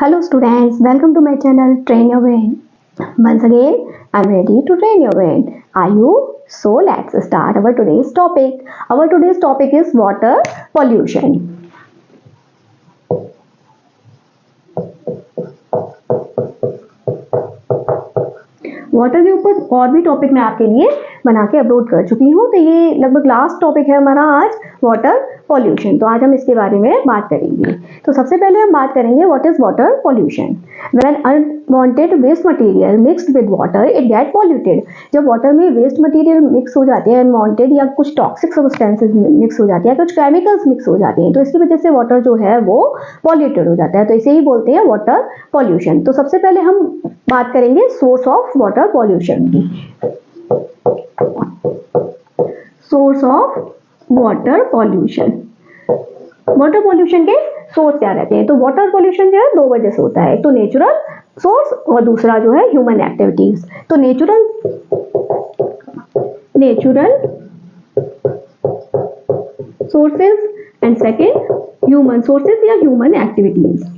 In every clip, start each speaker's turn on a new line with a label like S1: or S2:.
S1: Hello students, welcome to my channel Train Your Brain. Once again, I'm ready to train your brain. Are you? So let's start our today's topic. Our today's topic is water pollution. Water के ऊपर और भी topic मैं आपके लिए बना के upload कर चुकी हूँ, तो ये लगभग लास्ट टॉपिक है हमारा आज वाटर पॉल्यूशन। तो आज हम इसके बारे में बात करेंगे। तो सबसे पहले हम बात करेंगे what is water pollution. When unwanted waste material mixed with water it get polluted. जब वाटर में वेस्ट मटेरियल मिक्स हो जाते हैं, अनवांटेड या कुछ टॉक्सिक सब्सटेंसेस मिक्स हो जाते हैं, कुछ केमिकल्स मिक्स हो जाते हैं, तो इसकी वजह से वाटर जो है वो पॉल्यूटेड हो जाता है। तो इसे ही बोलते हैं वाटर पॉल्यूशन। तो सबसे पहले हम बात करेंगे सोर्स ऑफ वाटर पॉल्यूशन की। Source of water pollution. Water pollution के सोर्स क्या रहते हैं? तो वाटर पॉल्यूशन जो है दो वजह से होता है, तो नेचुरल सोर्स और दूसरा जो है ह्यूमन एक्टिविटीज। तो natural sources and second human sources या ह्यूमन एक्टिविटीज।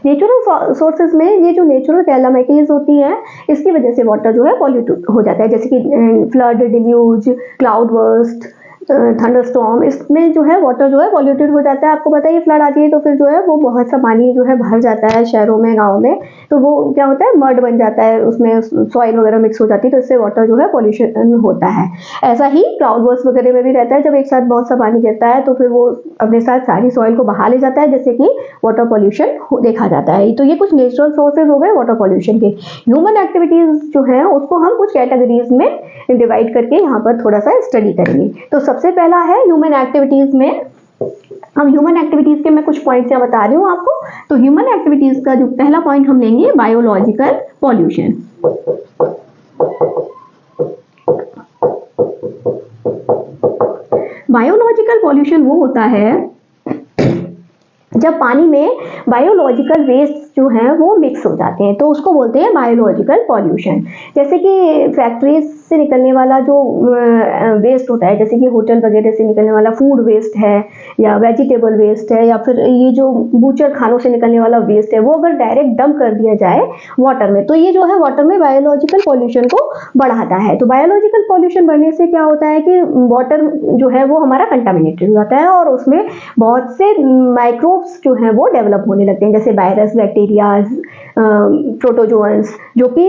S1: नेचुरल सोर्सेज में ये जो नेचुरल कैलामिटीज होती हैं, इसकी वजह से वाटर जो है पॉल्यूट हो जाता है, जैसे कि flood, deluge, cloud burst, thunderstorm. इसमें जो है वाटर जो है पॉल्यूटेड हो जाता है। आपको पता है फ्लड आती है तो फिर जो है वो बहुत सा पानी जो है भर जाता है शहरों में, गाँव में, तो वो क्या होता है मड बन जाता है, उसमें सॉइल वगैरह मिक्स हो जाती है, तो इससे वाटर जो है पॉल्यूशन होता है। ऐसा ही क्लाउड बर्स्ट वगैरह में भी रहता है, जब एक साथ बहुत सा पानी गिरता है तो फिर वो अपने साथ सारी सॉइल को बहा ले जाता है, जैसे कि वाटर पॉल्यूशन देखा जाता है। तो ये कुछ नेचुरल सोर्सेज हो गए वाटर पॉल्यूशन के। ह्यूमन एक्टिविटीज जो है उसको हम कुछ कैटेगरीज में डिवाइड करके यहाँ पर थोड़ा सा स्टडी करेंगे। तो सबसे पहला है ह्यूमन एक्टिविटीज में। अब ह्यूमन एक्टिविटीज के मैं कुछ पॉइंट्स यहाँ बता रही हूँ आपको। तो ह्यूमन एक्टिविटीज का जो पहला पॉइंट हम लेंगे बायोलॉजिकल पॉल्यूशन। बायोलॉजिकल पॉल्यूशन वो होता है जब पानी में बायोलॉजिकल वेस्ट जो हैं वो मिक्स हो जाते हैं, तो उसको बोलते हैं बायोलॉजिकल पॉल्यूशन। जैसे कि फैक्ट्रीज से निकलने वाला जो वेस्ट होता है, जैसे कि होटल वगैरह से निकलने वाला फूड वेस्ट है, या वेजिटेबल वेस्ट है, या फिर ये जो बूचर खानों से निकलने वाला वेस्ट है, वो अगर डायरेक्ट डंप कर दिया जाए वाटर में, तो ये जो है वाटर में बायोलॉजिकल पॉल्यूशन को बढ़ाता है। तो बायोलॉजिकल पॉल्यूशन बढ़ने से क्या होता है कि वाटर जो है वो हमारा कंटामिनेटेड हो जाता है, और उसमें बहुत से माइक्रोब्स जो हैं वो डेवलप होने लगते हैं, जैसे वायरस, बैक्टीरियाज, प्रोटोजोअन्स, जो कि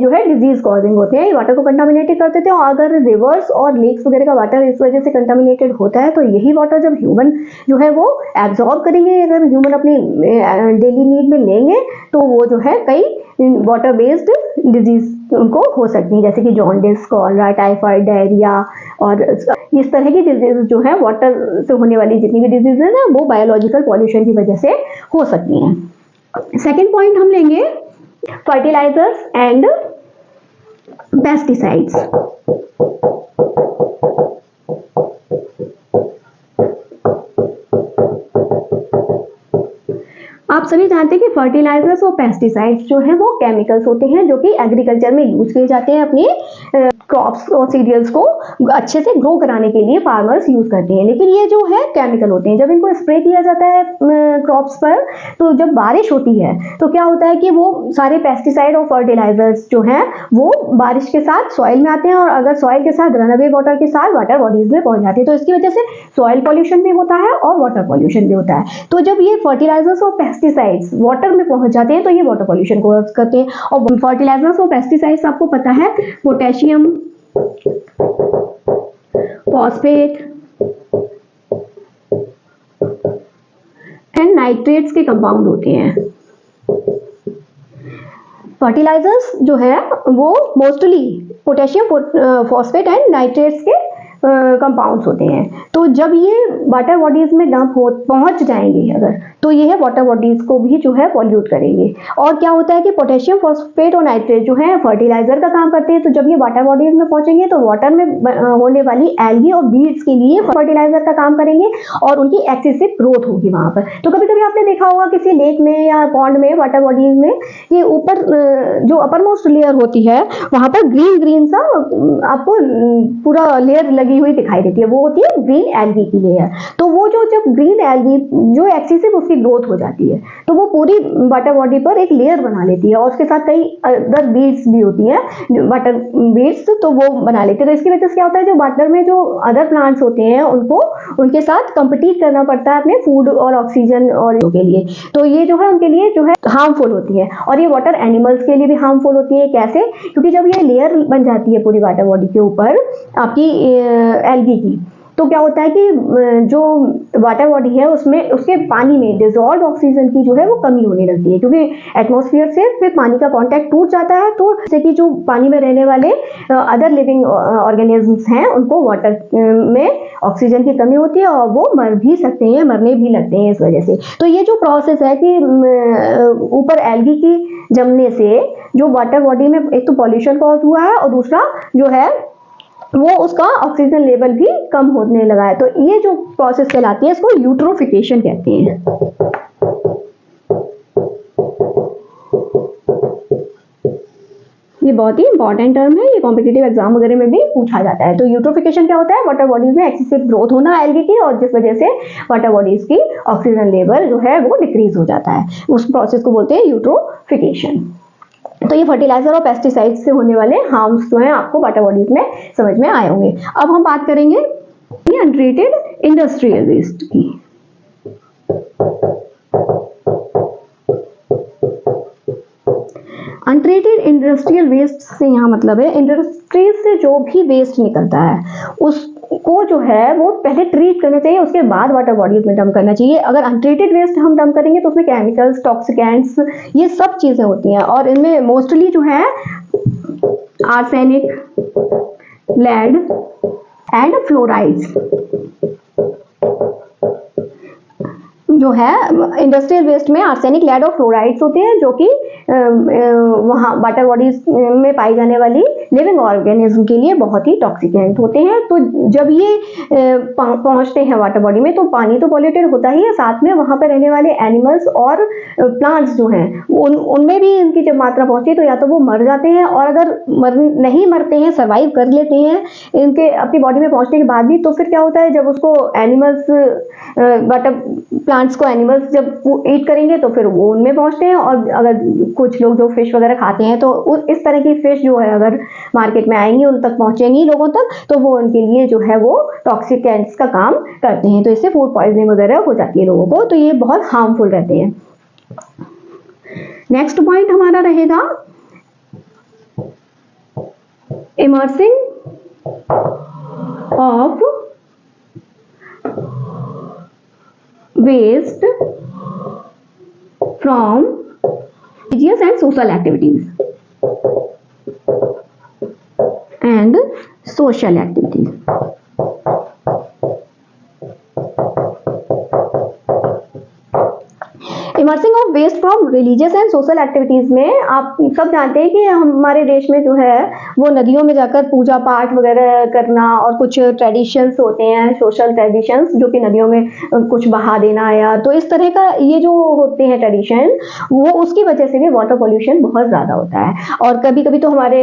S1: जो है डिजीज कॉजिंग होते हैं, वाटर को कंटामिनेटेड करते थे। और अगर रिवर्स और लेक्स वगैरह का वाटर इस वजह से कंटामिनेटेड होता है, तो यही वाटर जब ह्यूमन जो है वो एब्जॉर्ब करेंगे, अगर ह्यूमन अपनी डेली नीड में लेंगे, तो वो जो है कई वाटर बेस्ड डिजीज उनको हो सकती हैं, जैसे कि जॉन्डिस, कॉलरा, टाइफाइड, डायरिया, और इस तरह की डिजीज जो है वाटर से होने वाली जितनी भी डिजीज है ना, वो बायोलॉजिकल पॉल्यूशन की वजह से हो सकती हैं। सेकेंड पॉइंट हम लेंगे फर्टिलाइजर्स एंड पेस्टिसाइड्स। आप सभी जानते हैं कि फर्टिलाइजर्स और पेस्टिसाइड्स जो है वो केमिकल्स होते हैं, जो कि एग्रीकल्चर में यूज किए जाते हैं अपने क्रॉप्स और सीरियल्स को अच्छे से ग्रो कराने के लिए फार्मर्स यूज करते हैं। लेकिन ये जो है केमिकल होते हैं, जब इनको स्प्रे किया जाता है क्रॉप्स पर, तो जब बारिश होती है तो क्या होता है कि वो सारे पेस्टिसाइड और फर्टिलाइजर्स जो हैं वो बारिश के साथ सॉइल में आते हैं, और अगर सॉइल के साथ रन अवे वाटर के साथ वाटर बॉडीज में पहुंच जाते हैं, तो इसकी वजह से सॉइल पॉल्यूशन भी होता है और वाटर पॉल्यूशन भी होता है। तो जब ये फर्टिलाइजर्स और पेस्टिसाइड्स वाटर में पहुंच जाते हैं तो ये वाटर पॉल्यूशन को करते हैं। और फर्टिलाइजर्स और पेस्टिसाइड्स आपको पता है पोटेशियम, फॉस्फेट एंड नाइट्रेट्स के कंपाउंड होते हैं। फर्टिलाइजर्स जो है वो mostly potassium, phosphate and nitrates के कंपाउंड्स होते हैं। तो जब ये वाटर बॉडीज में डंप पहुंच जाएंगे अगर, तो ये है वाटर बॉडीज को भी जो है पॉल्यूट करेंगे। और क्या होता है कि पोटेशियम फॉस्फेट और नाइट्रेट जो है फर्टिलाइजर का काम करते हैं। तो जब ये वाटर बॉडीज में पहुंचेंगे तो वाटर में होने वाली एल्गी और वीड्स के लिए फर्टिलाइजर का काम करेंगे और उनकी एक्सेसिव ग्रोथ होगी वहां पर। तो कभी कभी आपने देखा होगा किसी लेक में या पॉन्ड में वाटर बॉडीज में कि ऊपर जो अपर मोस्ट लेयर होती है वहां पर ग्रीन ग्रीन सा आपको पूरा लेयर लगी हुई दिखाई देती है, वो होती है ग्रीन एल्गी की लेयर। तो वो जो जब ग्रीन एल्गी जो एक्सेसिव उसकी ग्रोथ हो जाती है तो वो पूरी वाटर बॉडी पर एक लेयर बना लेती है और उसके साथ कई अदर बीड्स भी होती हैं वाटर बीड्स, तो वो बना लेते हैं। तो इसकी वजह से क्या होता है, जो वाटर में जो अदर प्लांट्स होते हैं उनको उनके साथ कंपीट करना पड़ता है अपने फूड और ऑक्सीजन और के लिए। तो ये जो है उनके लिए जो है हार्मफुल होती है और ये वाटर एनिमल्स के लिए भी हार्मफुल होती है। कैसे? क्योंकि जब ये लेयर बन जाती है पूरी वाटर बॉडी के ऊपर आपकी एल्गी की, तो क्या होता है कि जो वाटर बॉडी है उसमें उसके पानी में डिजॉल्व ऑक्सीजन की जो है वो कमी होने लगती है, क्योंकि एटमॉस्फेयर से फिर पानी का कांटेक्ट टूट जाता है। तो जैसे कि जो पानी में रहने वाले अदर लिविंग ऑर्गेनिजम्स हैं उनको वाटर में ऑक्सीजन की कमी होती है और वो मर भी सकते हैं, मरने भी लगते हैं इस वजह से। तो ये जो प्रोसेस है कि ऊपर एल्गी की जमने से जो वाटर बॉडी में एक तो पॉल्यूशन कॉज हुआ है और दूसरा जो है वो उसका ऑक्सीजन लेवल भी कम होने लगा है। तो ये जो प्रोसेस कहलाती है इसको यूट्रोफिकेशन कहते हैं। ये बहुत ही इंपॉर्टेंट टर्म है, ये कॉम्पिटिटिव एग्जाम वगैरह में भी पूछा जाता है। तो यूट्रोफिकेशन क्या होता है? वाटर बॉडीज में एक्सेसिव ग्रोथ होना एल्गी की और जिस वजह से वाटर बॉडीज की ऑक्सीजन लेवल जो है वो डिक्रीज हो जाता है, उस प्रोसेस को बोलते हैं यूट्रोफिकेशन। तो ये फर्टिलाइजर और पेस्टिसाइड्स से होने वाले हार्म्स जो हैं आपको वाटर बॉडीज में समझ में आए होंगे। अब हम बात करेंगे अनट्रीटेड इंडस्ट्रियल वेस्ट की। अनट्रीटेड इंडस्ट्रियल वेस्ट से यहाँ मतलब है इंडस्ट्रीज से जो भी वेस्ट निकलता है उसको जो है वो पहले ट्रीट करना चाहिए, उसके बाद वाटर बॉडीज में डंप करना चाहिए। अगर अनट्रीटेड वेस्ट हम डंप करेंगे तो उसमें केमिकल्स, टॉक्सिकेंट्स, ये सब चीजें होती हैं और इनमें मोस्टली जो है आर्सेनिक, लेड एंड फ्लोराइड्स जो है इंडस्ट्रियल वेस्ट में आर्सेनिक, लेड और फ्लोराइड्स होते हैं जो कि वहाँ वाटर बॉडीज में पाई जाने वाली लिविंग ऑर्गेनिज्म के लिए बहुत ही टॉक्सिकेंट होते हैं। तो जब ये पहुँचते हैं वाटर बॉडी में तो पानी तो पॉल्यूटेड होता ही है, साथ में वहाँ पर रहने वाले एनिमल्स और प्लांट्स जो हैं उनमें भी इनकी जब मात्रा पहुँचती है तो या तो वो मर जाते हैं और अगर नहीं मरते हैं, सर्वाइव कर लेते हैं इनके अपनी बॉडी में पहुँचने के बाद भी, तो फिर क्या होता है जब उसको एनिमल्स वाटर प्लांट्स को एनिमल्स जब ईट करेंगे तो फिर वो उनमें पहुंचते हैं। और अगर कुछ लोग जो फिश वगैरह खाते हैं तो इस तरह की फिश जो है अगर मार्केट में आएंगी उन तक पहुंचेंगी लोगों तक, तो वो उनके लिए जो है वो टॉक्सिकेंट्स का काम करते हैं। तो इससे फूड पॉइजनिंग वगैरह हो जाती है लोगों को, तो ये बहुत हार्मफुल रहते हैं। नेक्स्ट पॉइंट हमारा रहेगा immersing of waste from religious and social activities and social activities. Immersing of waste from religious and social activities में आप सब जानते हैं कि हमारे देश में जो है वो नदियों में जाकर पूजा पाठ वगैरह करना और कुछ ट्रेडिशंस होते हैं, सोशल ट्रेडिशंस जो कि नदियों में कुछ बहा देना या तो इस तरह का ये जो होते हैं ट्रेडिशन, वो उसकी वजह से भी वाटर पॉल्यूशन बहुत ज़्यादा होता है। और कभी कभी तो हमारे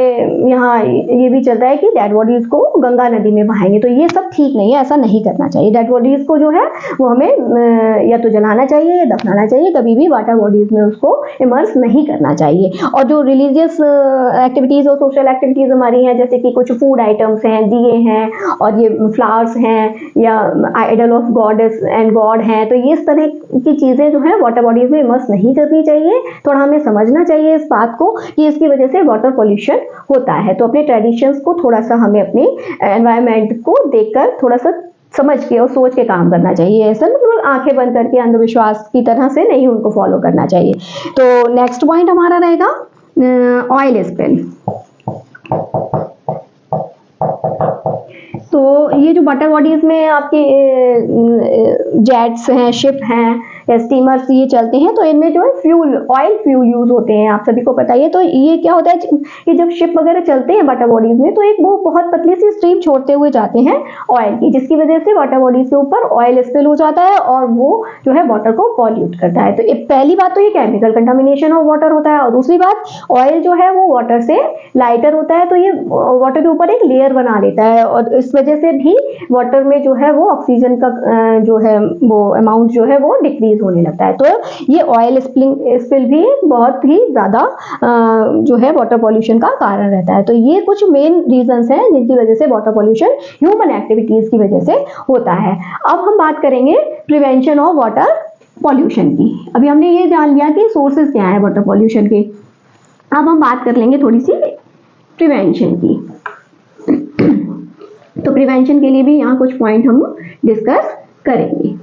S1: यहाँ ये भी चलता है कि डेड बॉडीज़ को गंगा नदी में बहाएंगे, तो ये सब ठीक नहीं है, ऐसा नहीं करना चाहिए। डेड बॉडीज़ को जो है वो हमें या तो जलाना चाहिए या दफनाना चाहिए, कभी भी वाटर बॉडीज में उसको इमर्स नहीं करना चाहिए। और जो रिलीजियस एक्टिविटीज और सोशल एक्टिविटीज हमारी हैं, जैसे कि कुछ फूड आइटम्स हैं, दिए हैं और ये फ्लावर्स हैं या idol of goddess and god हैं, तो ये इस तरह की चीजें जो है वाटर बॉडीज में इमर्स नहीं करनी चाहिए। थोड़ा हमें समझना चाहिए इस बात को कि इसकी वजह से वाटर पॉल्यूशन होता है। तो अपने ट्रेडिशंस को थोड़ा सा हमें अपने एनवायरनमेंट को देखकर थोड़ा सा समझ के और सोच के काम करना चाहिए। ऐसा मतलब आंखें बंद करके अंधविश्वास की तरह से नहीं उनको फॉलो करना चाहिए। तो नेक्स्ट पॉइंट हमारा रहेगा ऑयल स्पिल। तो ये जो वाटर बॉडीज में आपके जेट्स हैं, शिप हैं या स्टीमर्स ये चलते हैं तो इनमें जो है फ्यूल, ऑयल फ्यूल यूज होते हैं, आप सभी को पता ही है। तो ये क्या होता है कि जब शिप वगैरह चलते हैं वाटर बॉडीज में तो एक वो बहुत पतली सी स्ट्रीम छोड़ते हुए जाते हैं ऑयल की, जिसकी वजह से वाटर बॉडीज के ऊपर ऑयल स्पिल हो जाता है और वो जो है वाटर को पॉल्यूट करता है। तो पहली बात तो ये केमिकल कंटामिनेशन ऑफ वाटर होता है, और दूसरी बात ऑयल जो है वो वाटर से लाइटर होता है, तो ये वाटर के ऊपर एक लेयर बना लेता है और इस वजह से भी वाटर में जो है वो ऑक्सीजन का जो है वो अमाउंट जो है वो डिक्रीज होने लगता है। तो ये ऑयल स्पिल भी बहुत ही ज्यादा जो है वाटर पॉल्यूशन का कारण रहता है। तो ये कुछ मेन रीजंस हैं जिनकी वजह से वाटर पॉल्यूशन ह्यूमन एक्टिविटीज की वजह से होता है। अब हम बात करेंगे प्रिवेंशन ऑफ वाटर पॉल्यूशन की। अभी हमने ये जान लिया कि सोर्सेज क्या है वाटर पॉल्यूशन के, अब हम बात कर लेंगे थोड़ी सी प्रिवेंशन की। तो प्रिवेंशन के लिए भी यहाँ कुछ पॉइंट हम डिस्कस करेंगे।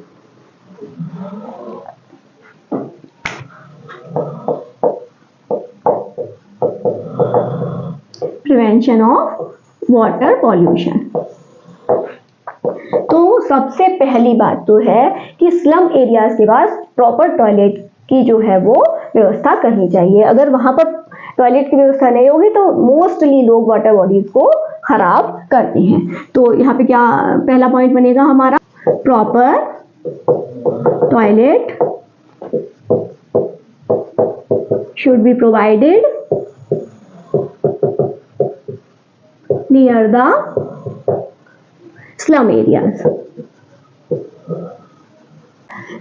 S1: Prevention of water pollution. तो सबसे पहली बात तो है कि स्लम एरियाज के पास प्रॉपर टॉयलेट की जो है वो व्यवस्था करनी चाहिए। अगर वहां पर टॉयलेट की व्यवस्था नहीं होगी तो मोस्टली लोग वाटर बॉडीज को खराब करते हैं। तो यहाँ पे क्या पहला पॉइंट बनेगा हमारा, proper toilet should be provided near the slum areas.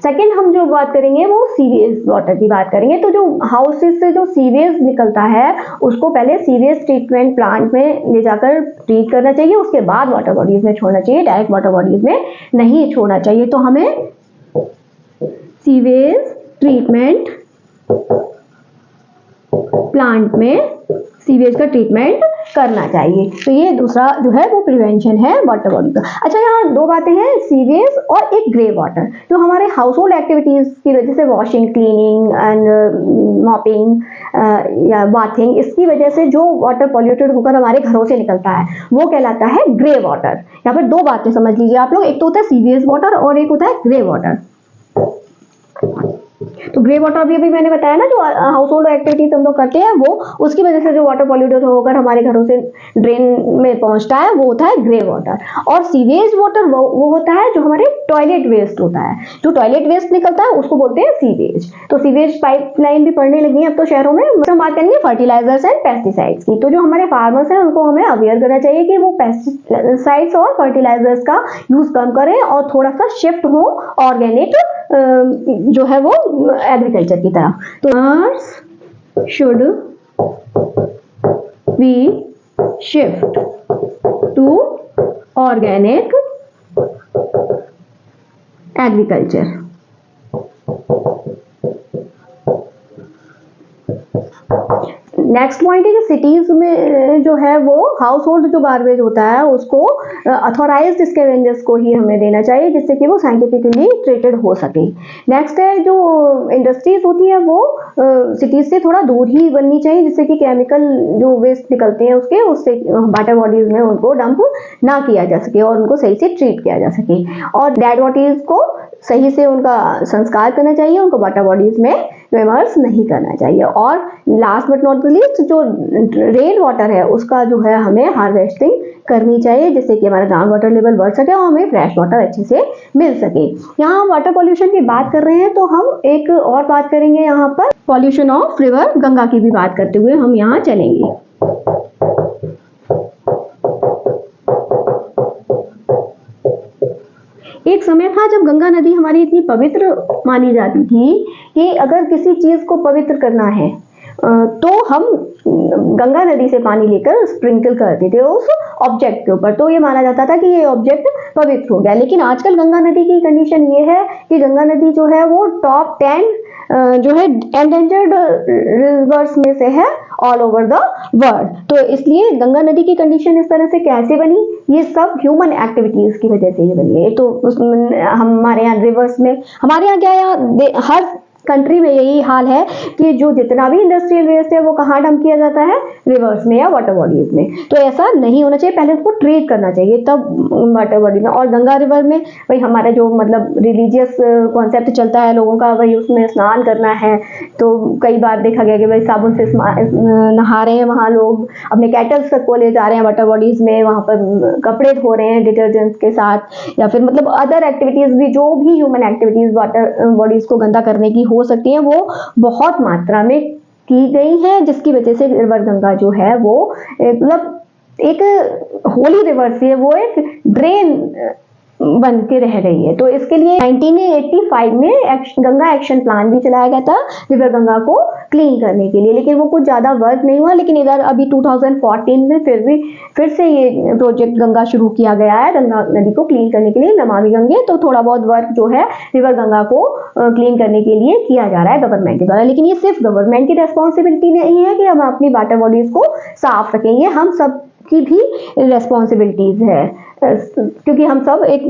S1: Second हम जो बात करेंगे वो सीवेज वाटर की बात करेंगे। तो जो हाउसेस से जो सीवेज निकलता है उसको पहले सीवेज ट्रीटमेंट प्लांट में ले जाकर ट्रीट करना चाहिए, उसके बाद वाटर बॉडीज में छोड़ना चाहिए, डायरेक्ट वाटर बॉडीज में नहीं छोड़ना चाहिए। तो हमें सीवेज ट्रीटमेंट प्लांट में सीवेज का ट्रीटमेंट करना चाहिए। तो ये दूसरा जो है वो प्रिवेंशन है वाटर बॉडी का। अच्छा, यहाँ दो बातें हैं, सीवेज और एक ग्रे वाटर। जो हमारे हाउस होल्ड एक्टिविटीज की वजह से वॉशिंग, क्लीनिंग एंड मॉपिंग या बाथिंग, इसकी वजह से जो वाटर पॉल्यूटेड होकर हमारे घरों से निकलता है वो कहलाता है ग्रे वाटर। यहाँ पर दो बातें समझ लीजिए आप लोग, एक तो होता है सीवेज वाटर और एक होता है ग्रे वाटर। तो ग्रे वाटर अभी मैंने बताया ना, जो हाउस होल्ड एक्टिविटीज हम लोग करते हैं वो उसकी वजह से जो वाटर पॉल्यूटेड होकर हमारे घरों से ड्रेन में पहुंचता है वो होता है ग्रे वाटर। और सीवेज वाटर वो होता है जो हमारे टॉयलेट वेस्ट होता है, जो टॉयलेट वेस्ट निकलता है उसको बोलते हैं सीवेज। तो सीवेज पाइपलाइन भी पढ़ने लगी है अब तो शहरों में। हम बात करेंगे फर्टिलाइजर्स एंड पेस्टिसाइड्स की। तो जो हमारे फार्मर्स हैं उनको हमें अवेयर करना चाहिए कि वो पेस्टिसाइड्स और फर्टिलाइजर्स का यूज कम करें और थोड़ा सा शिफ्ट हो ऑर्गेनिक जो है वो एग्रीकल्चर की तरफ। तो farmers should be shift to organic agriculture। Next point है कि सिटीज में जो है वो हाउस होल्ड जो गार्बेज होता है उसको अथॉराइज्ड स्कैवेंजर्स को ही हमें देना चाहिए, जिससे कि वो साइंटिफिकली ट्रीटेड हो सके। नेक्स्ट है जो इंडस्ट्रीज होती है वो सिटीज से थोड़ा दूर ही बननी चाहिए, जिससे कि केमिकल जो वेस्ट निकलते हैं उससे वाटर बॉडीज में उनको डंप ना किया जा सके और उनको सही से ट्रीट किया जा सके। और डेड बॉडीज को सही से उनका संस्कार करना चाहिए, उनको वाटर बॉडीज में इमर्स नहीं करना चाहिए। और last but not the least, जो रेन वाटर है उसका जो है हमें हार्वेस्टिंग करनी चाहिए, जिससे कि हमारा ग्राउंड वाटर लेवल बढ़ सके और हमें फ्रेश वाटर अच्छे से मिल सके। यहाँ वाटर पॉल्यूशन की बात कर रहे हैं तो हम एक और बात करेंगे, यहाँ पर पॉल्यूशन ऑफ रिवर गंगा की भी बात करते हुए हम यहाँ चलेंगे। एक समय था जब गंगा नदी हमारी इतनी पवित्र मानी जाती थी कि अगर किसी चीज को पवित्र करना है तो हम गंगा नदी से पानी लेकर स्प्रिंकल करते थे उस ऑब्जेक्ट के ऊपर, तो ये माना जाता था कि ये ऑब्जेक्ट पवित्र हो गया। लेकिन आजकल गंगा नदी की कंडीशन ये है कि गंगा नदी जो है वो टॉप 10 जो है एंडेंजर्ड रिवर्स में से है ऑल ओवर द वर्ल्ड। तो इसलिए गंगा नदी की कंडीशन इस तरह से कैसे बनी, ये सब ह्यूमन एक्टिविटीज की वजह से ही बनी है। तो हमारे यहाँ रिवर्स में, हमारे यहाँ क्या, यहाँ हर कंट्री में यही हाल है कि जो जितना भी इंडस्ट्रियल वेस्ट है वो कहाँ डंप किया जाता है, रिवर्स में या वाटर बॉडीज में। तो ऐसा नहीं होना चाहिए, पहले उसको ट्रीट करना चाहिए तब वाटर बॉडी में। और गंगा रिवर में वही हमारा जो मतलब रिलीजियस कॉन्सेप्ट चलता है लोगों का, वही उसमें स्नान करना है। तो कई बार देखा गया कि भाई साबुन से नहा रहे हैं वहाँ लोग, अपने कैटल्स तक को ले जा रहे हैं वाटर बॉडीज में, वहाँ पर कपड़े धो रहे हैं डिटर्जेंट्स के साथ, या फिर मतलब अदर एक्टिविटीज भी, जो भी ह्यूमन एक्टिविटीज वाटर बॉडीज को गंदा करने की हो सकती है वो बहुत मात्रा में की गई है, जिसकी वजह से रिवर गंगा जो है वो मतलब एक होली रिवर से वो एक ड्रेन बन के रह गई है। तो इसके लिए 1985 में गंगा एक्शन प्लान भी चलाया गया था रिवर गंगा को क्लीन करने के लिए, लेकिन वो कुछ ज़्यादा वर्क नहीं हुआ। लेकिन इधर अभी 2014 में फिर से ये प्रोजेक्ट गंगा शुरू किया गया है गंगा नदी को क्लीन करने के लिए, नमामि गंगे। तो थोड़ा बहुत वर्क जो है रिवर गंगा को क्लीन करने के लिए किया जा रहा है गवर्नमेंट के द्वारा। लेकिन ये सिर्फ गवर्नमेंट की रेस्पॉन्सिबिलिटी नहीं है कि हम अपनी वाटर बॉडीज को साफ रखेंगे, हम सब की भी रेस्पॉन्सिबिलिटीज है, क्योंकि हम सब एक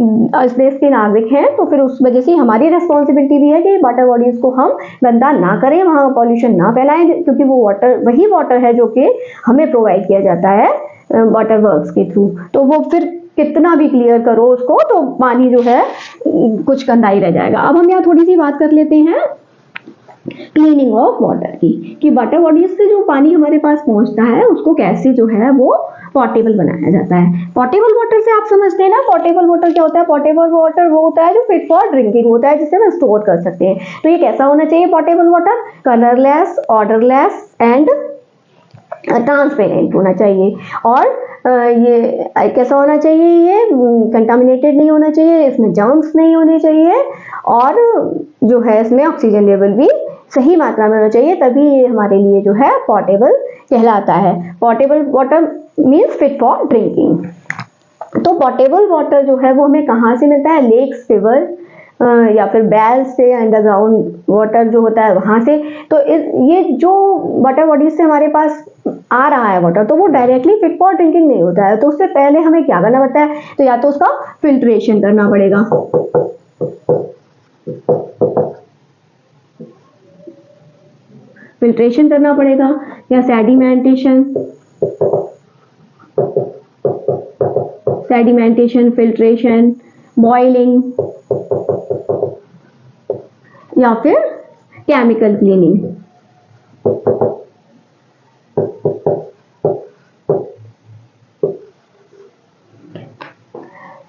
S1: इस देश के नागरिक हैं। तो फिर उस वजह से हमारी रेस्पॉन्सिबिलिटी भी है कि वाटर बॉडीज को हम गंदा ना करें, वहाँ पॉल्यूशन ना फैलाएं, क्योंकि वो वाटर वही वाटर है जो कि हमें प्रोवाइड किया जाता है वाटर वर्क्स के थ्रू। तो वो फिर कितना भी क्लियर करो उसको तो पानी जो है कुछ गंदा ही रह जाएगा। अब हम यहाँ थोड़ी सी बात कर लेते हैं क्लीनिंग ऑफ वाटर की, कि वाटर बॉडीज से जो पानी हमारे पास पहुंचता है उसको कैसे जो है वो पोर्टेबल बनाया जाता है। पोर्टेबल वाटर से आप समझते हैं ना, पोर्टेबल वाटर क्या होता है? पोर्टेबल वाटर वो होता है जो फिट फॉर ड्रिंकिंग होता है, जिसे हम स्टोर कर सकते हैं। तो ये कैसा होना चाहिए portable water? Colourless, odourless and transparent होना चाहिए। और ये कैसा होना चाहिए? ये कंटामिनेटेड नहीं होना चाहिए, इसमें जर्म्स नहीं होने चाहिए, और जो है इसमें ऑक्सीजन लेवल भी सही मात्रा में होना चाहिए, तभी ये हमारे लिए जो है पोर्टेबल कहलाता है। Portable water means fit for drinking. तो पोर्टेबल वाटर जो है वो हमें कहाँ से मिलता है? लेक्स, रिवर या फिर बेल से, अंडरग्राउंड वाटर जो होता है वहाँ से। तो ये जो वाटर बॉडीज से हमारे पास आ रहा है वाटर, तो वो डायरेक्टली फिट फॉर ड्रिंकिंग नहीं होता है। तो उससे पहले हमें क्या करना पड़ता है? तो या तो उसका फिल्ट्रेशन करना पड़ेगा, फिल्ट्रेशन करना पड़ेगा, या सेडिमेंटेशन, फिल्ट्रेशन, बॉइलिंग, या फिर केमिकल क्लीनिंग।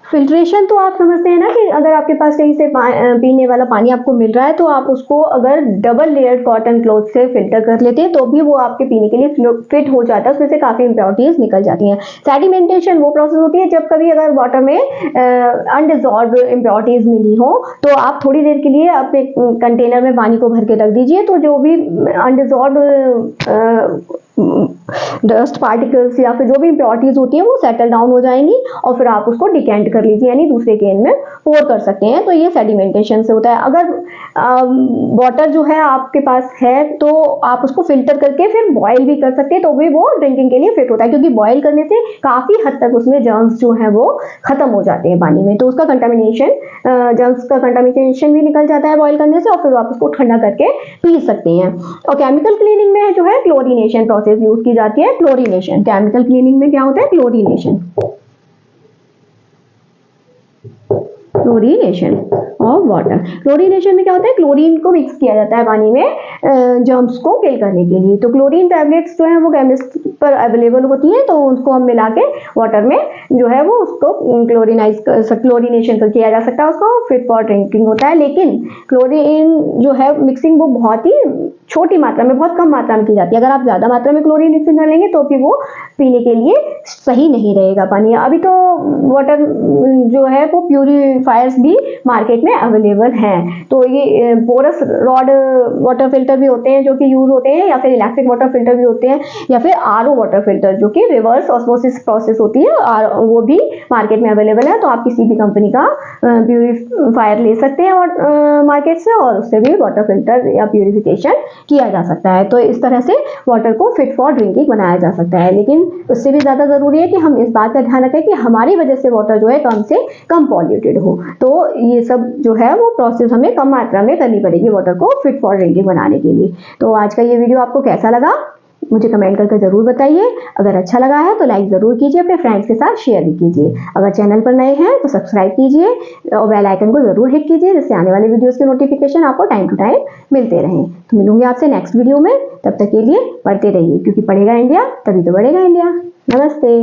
S1: फिल्ट्रेशन तो आप समझते हैं ना कि अगर आपके पास कहीं से पीने वाला पानी आपको मिल रहा है तो आप उसको अगर डबल लेयर्ड कॉटन क्लॉथ से फिल्टर कर लेते हैं तो भी वो आपके पीने के लिए फिट हो जाता है, उसमें से काफ़ी इम्प्योरिटीज निकल जाती हैं। सेडिमेंटेशन वो प्रोसेस होती है जब कभी अगर वाटर में अनडिजॉल्व्ड इम्प्योरिटीज मिली हो तो आप थोड़ी देर के लिए अपने कंटेनर में पानी को भर के रख दीजिए, तो जो भी अनडिजॉल्व्ड डस्ट पार्टिकल्स या फिर जो भी इम्प्योरिटीज होती है वो सेटल डाउन हो जाएंगी, और फिर आप उसको डिकेंट कर लीजिए, यानी दूसरे केन में पोर कर सकते हैं। तो ये सेडिमेंटेशन से होता है। अगर वाटर जो है आपके पास है तो आप उसको फिल्टर करके फिर बॉयल भी कर सकते हैं, तो भी वो ड्रिंकिंग के लिए फिट होता है, क्योंकि बॉयल करने से काफ़ी हद तक उसमें जर्म्स जो है वो खत्म हो जाते हैं पानी में, तो उसका कंटामिनेशन, जर्म्स का कंटामिनेशन भी निकल जाता है बॉयल करने से, और फिर आप उसको ठंडा करके पी सकते हैं। और केमिकल क्लीनिंग में जो है क्लोरीनेशन प्रोसेस यूज की जाती है। क्लोरीनेशन, केमिकल क्लीनिंग में क्या होता है? Chlorination of water. क्लोरीनेशन में क्या होता है? क्लोरीन को मिक्स किया जाता है पानी में जर्म्स को किल करने के लिए। तो क्लोरीन टैबलेट्स जो है वो केमिस्ट पर अवेलेबल होती है, तो उसको हम मिला के वाटर में जो है वो उसको क्लोरीनेशन कर किया जा सकता है, उसको फिट फॉर ड्रिंकिंग होता है। लेकिन क्लोरीन जो है मिक्सिंग वो बहुत ही छोटी मात्रा में, बहुत कम मात्रा में की जाती है। अगर आप ज़्यादा मात्रा में क्लोरीन मिक्सिंग कर लेंगे तो फिर वो पीने के लिए सही नहीं रहेगा पानी। अभी तो वाटर जो है वो प्यूरीफायर्स भी मार्केट में अवेलेबल हैं, तो ये पोरस रॉड वाटर फिल्टर भी होते हैं जो कि यूज होते हैं, या फिर इलेक्ट्रिक वाटर फिल्टर भी होते हैं, या फिर आरओ वाटर फिल्टर जो कि रिवर्स ऑस्मोसिस प्रोसेस होती है, और वो भी मार्केट में अवेलेबल है। तो आप किसी भी कंपनी का प्यूरीफायर ले सकते हैं और मार्केट से, और उससे भी वाटर फिल्टर या प्यूरिफिकेशन किया जा सकता है। तो इस तरह से वाटर को फिट फॉर ड्रिंकिंग बनाया जा सकता है। लेकिन उससे भी ज़्यादा ज़रूरी है कि हम इस बात का ध्यान रखें कि हमारी वजह से वाटर जो है कम से कम पॉल्यूटेड हो। तो ये सब जो है वो प्रोसेस हमें कम मात्रा में करनी पड़ेगी वाटर को फिट फॉर ड्रिंकिंग बनाने के लिए। तो आज का ये वीडियो आपको कैसा लगा मुझे कमेंट करके ज़रूर बताइए। अगर अच्छा लगा है तो लाइक ज़रूर कीजिए, अपने फ्रेंड्स के साथ शेयर भी कीजिए। अगर चैनल पर नए हैं तो सब्सक्राइब कीजिए और बेल आइकन को ज़रूर हिट कीजिए, जिससे आने वाले वीडियोस के नोटिफिकेशन आपको टाइम टू टाइम मिलते रहें। तो मिलूंगी आपसे नेक्स्ट वीडियो में, तब तक के लिए पढ़ते रहिए, क्योंकि पढ़ेगा इंडिया तभी तो बढ़ेगा इंडिया। नमस्ते।